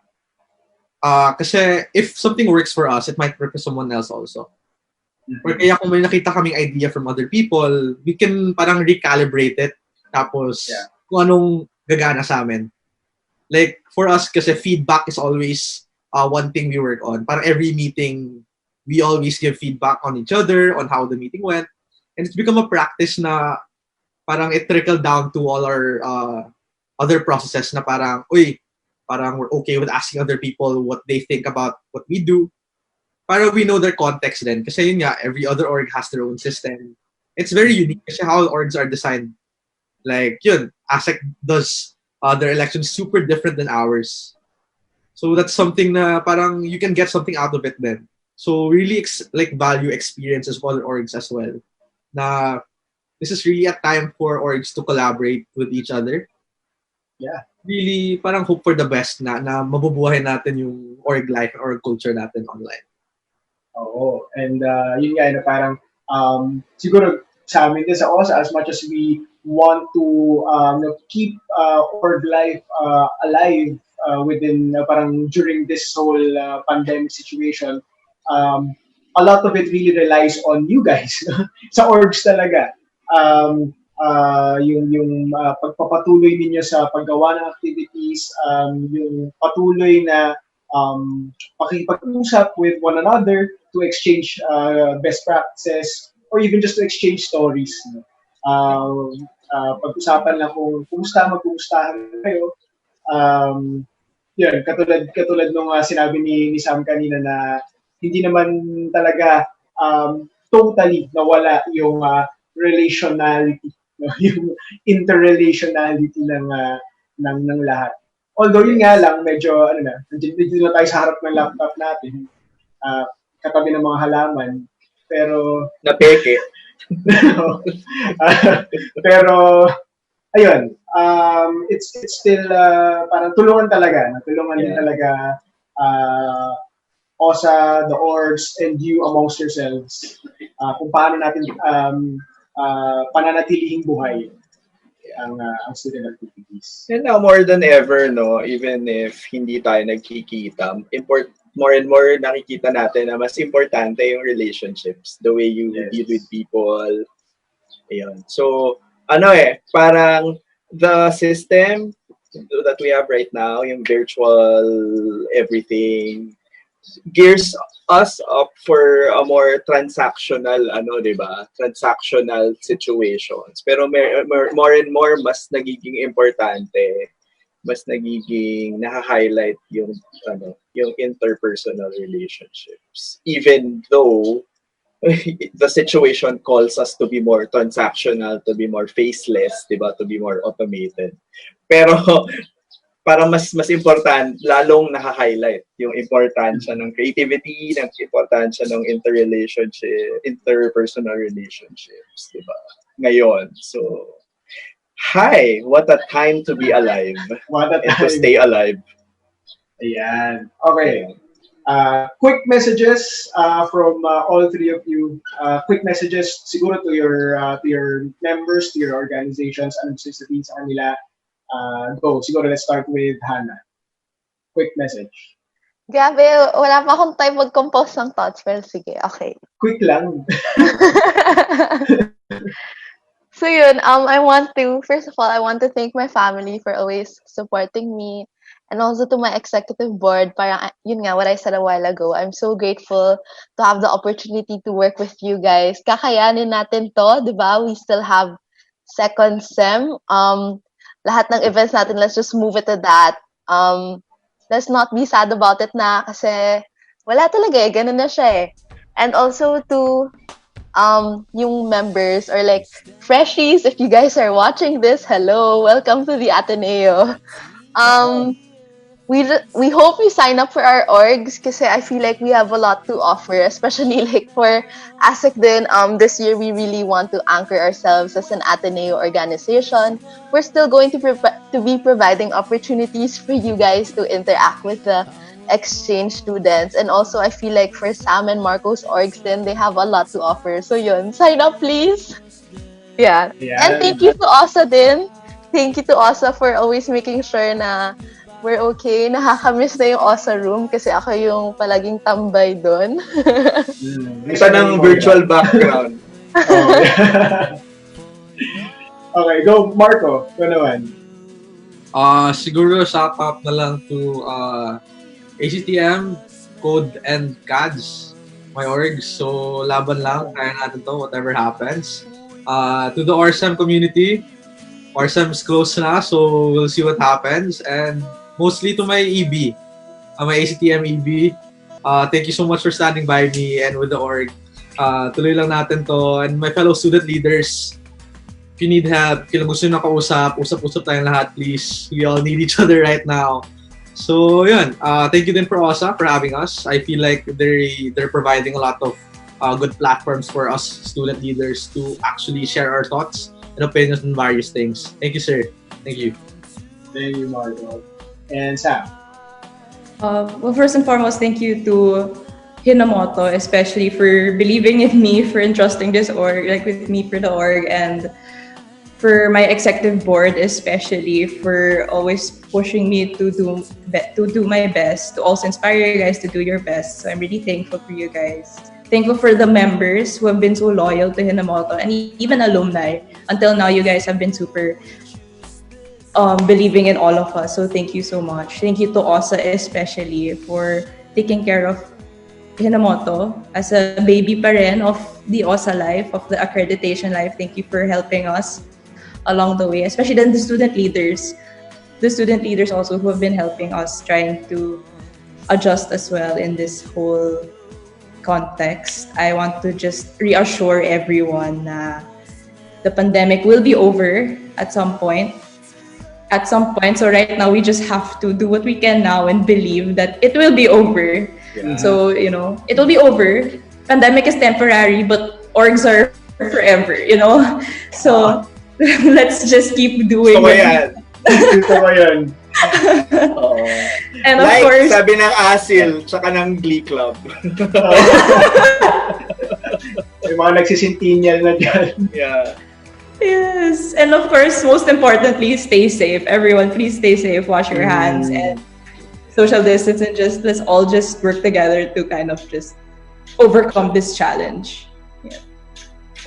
Kasi if something works for us, it might work for someone else also. Or kaya kung may nakita kaming idea from other people, we can parang recalibrate it. Tapos, kung anong gagana sa amin. Like, for us, kasi feedback is always one thing we work on. Parang every meeting, we always give feedback on each other, on how the meeting went. And it's become a practice na parang it trickled down to all our other processes na parang, parang we're okay with asking other people what they think about what we do. Para we know their context then. Kasi yun nga, every other org has their own system. It's very unique kasi how orgs are designed. Like, yun, ASEC does their elections super different than ours. So that's something na parang you can get something out of it then. So really value experiences for other orgs as well. Na this is really a time for orgs to collaborate with each other. Yeah. Really, parang hope for the best na mabubuhay natin yung org life or culture natin online. Oo. And yun nga, parang siguro sa amin din sa OSA, as much as we want to keep org life alive within parang during this whole pandemic situation, a lot of it really relies on you guys sa orgs talaga. Yung pagpapatuloy ninyo sa paggawa ng activities, yung patuloy na pakikipag-usap with one another to exchange best practices or even just to exchange stories. Pag-usapan lang kung magkumustahan kayo. Yun, katulad nung sinabi ni Sam kanina na hindi naman talaga totally nawala yung relationality, yung interrelationality ng lahat. Although yun nga lang, medyo dito na tayo sa harap ng laptop natin, katabi ng mga halaman. pero Napeke. pero ayun, it's still parang tulungan talaga, tulungan din talaga OSA, the orgs, and you amongst yourselves kung paano natin pananatilihing buhay ang student activities. And now more than ever, no, even if hindi tayo nagkikita, more and more nakikita natin na mas importante yung relationships, the way you deal with people. Ayun. So, parang the system that we have right now, yung virtual everything, gears us up for a more transactional, diba? Transactional situations. Pero more and more, mas nagiging importante, mas nagiging naka-highlight yung interpersonal relationships. Even though the situation calls us to be more transactional, to be more faceless, diba? To be more automated. Pero parang mas important, lalong naka-highlight yung importansya ng creativity, ng importansya ng interpersonal relationships, diba? Ngayon. So, hi! What a time to be alive. What a time. And to stay alive. Ayan. Okay. Quick messages from all three of you. Quick messages siguro to your members, to your organizations, anong sasabihin sa kanila. Go. Siguro let's start with Hannah. Quick message. Grabe, wala pa akong time mag-compose ng thoughts. Pero sige, okay. Quick lang. So yun, first of all, I want to thank my family for always supporting me. And also to my executive board, parang yun nga, what I said a while ago, I'm so grateful to have the opportunity to work with you guys. Kakayanin natin to, di ba? We still have second sem. Lahat ng events natin, let's just move it to that. Let's not be sad about it na kasi wala talaga eh, ganun na siya eh. And also to yung members or like freshies, if you guys are watching this, hello, welcome to the Ateneo. We hope you sign up for our orgs kasi I feel like we have a lot to offer, especially like for ASEC din. This year we really want to anchor ourselves as an Ateneo organization. We're still going to be providing opportunities for you guys to interact with the exchange students, and also I feel like for Sam and Marco's orgs then they have a lot to offer. So yun, sign up please. Yeah. And thank you to OSA din. Thank you to OSA for always making sure na we're okay. Nakakamiss na yung OSA room kasi ako yung palaging tambay doon. Isa ng virtual background. Okay, go Marco. Go naman. Siguro shout out na lang to ACTM, Code and CADS, my orgs. So laban lang, kaya natin to, whatever happens. To the ORSEM community, ORSEM's close na, so we'll see what happens. And mostly to my EB, my ACTM EB. Thank you so much for standing by me and with the org. Tuloy lang natin to. And my fellow student leaders, if you need help, kung gusto nyo nakausap, usap-usap tayong lahat, please. We all need each other right now. So, yun. Thank you din for OSA for having us. I feel like they're providing a lot of good platforms for us student leaders to actually share our thoughts and opinions on various things. Thank you, sir. Thank you. Thank you, Marco. And Sam? Well, first and foremost, thank you to Hinamoto, especially for believing in me, for entrusting this org, like with me for the org, and for my executive board, especially for always pushing me to do my best, to also inspire you guys to do your best. So I'm really thankful for you guys. Thankful for the members who have been so loyal to Hinamoto, and even alumni. Until now, you guys have been super believing in all of us. So thank you so much. Thank you to OSA especially for taking care of Hinamoto as a baby pa rin of the OSA life, of the accreditation life. Thank you for helping us along the way, especially then the student leaders. The student leaders also who have been helping us trying to adjust as well in this whole context. I want to just reassure everyone na the pandemic will be over at some point. So right now we just have to do what we can now and believe that it will be over. Yeah. So, it will be over. pandemic is temporary, but orgs are forever, you know? So, let's just keep doing So, it. yan. Gusto ko yun. And of Like, course, sabi ng Asil, tsaka ng Glee Club. May mga nagsisintinyal na dyan. Yeah. yes. And of course, most importantly, stay safe. Everyone, please stay safe. Wash your hands and social distance, and let's all just work together to kind of just overcome this challenge.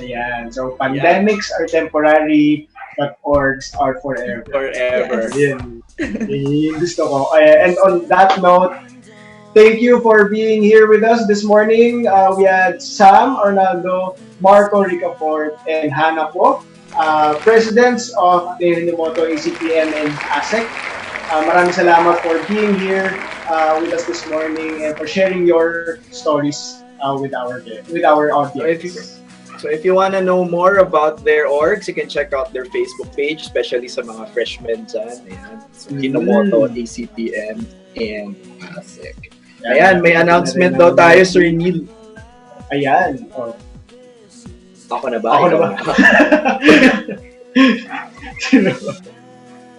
Ayan. So, pandemics are temporary, but orgs are forever. Forever. Yes. Yun gusto ko. And on that note, thank you for being here with us this morning. We had Sam, Arnaldo, Marco Ricafort, and Hannah po, presidents of the Hinimoto ACPM and ASEC. Maraming salamat for being here with us this morning and for sharing your stories with our audience. So if you want to know more about their orgs, you can check out their Facebook page, especially sa mga freshmen dyan. Ayan. So, Hinomoto, ACPM, and ASEC. Ayan, may announcement daw tayo, Sir Neil. Ayan. Oh. Ako na ba? Ako na ba?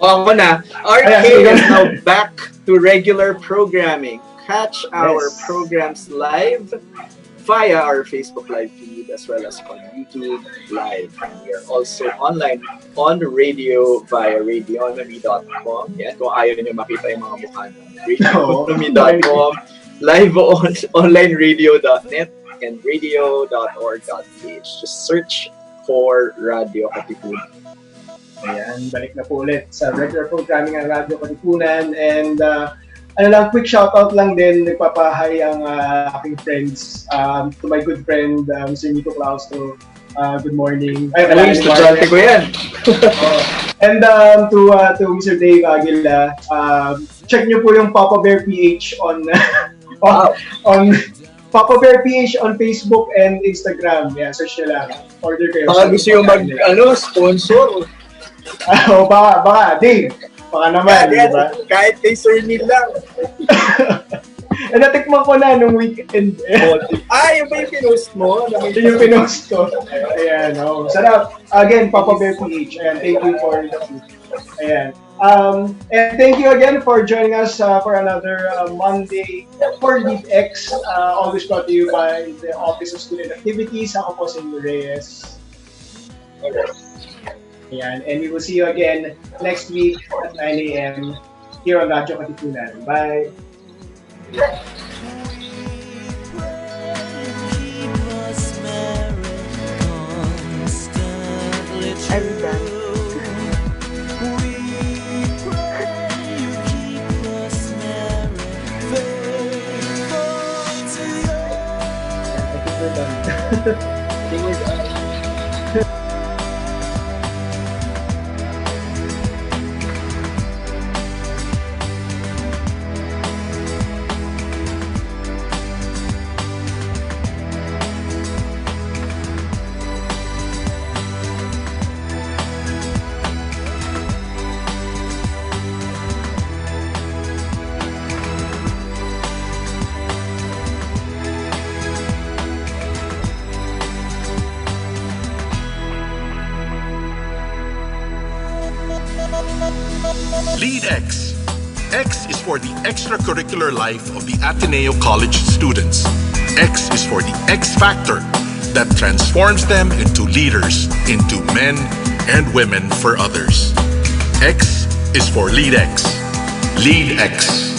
Ako na. RK is now back to regular programming. Catch our programs live via our Facebook live feed as well as on YouTube live. We are also online on radio via radionomy.com. Yan, kung ayaw nyo makita yung mga mukha namin. Radionomy.com, live on onlineradio.net and radio.org.ph. Just search for Radio Katipunan. Ayan, balik na po ulit sa regular programming ng Radio Katipunan. And quick shoutout lang din, nagpapahay ang aking friends, to my good friend, Mr. Nico Clausto. Good morning. Ay, estudyante ko yan. And to Mr. Dave Aguila, check nyo po yung Papa Bear PH on Papa Bear PH on Facebook and Instagram. Yeah, search nyo lang. Order kayo. Baka gusto yung sponsor. Baka, Dave. Baka naman, di ba? Kahit kay Sir Neil lang. Natikman ko na nung weekend. Yung ba yung pinost mo? Yung pinost ko. Ayan, sarap. Again, Papa Bear PH. Ayan, thank you for the food. Ayan. And thank you again for joining us for another Monday for LeadX. Always brought to you by the Office of Student Activities. Ako po si Reyes. Ayan, and we will see you again next week at 9 a.m. here on Radio Katipunan. Bye! I'm done. I think we're done. LeadX. X is for the extracurricular life of the Ateneo College students. X is for the X factor that transforms them into leaders, into men and women for others. X is for LeadX. LeadX.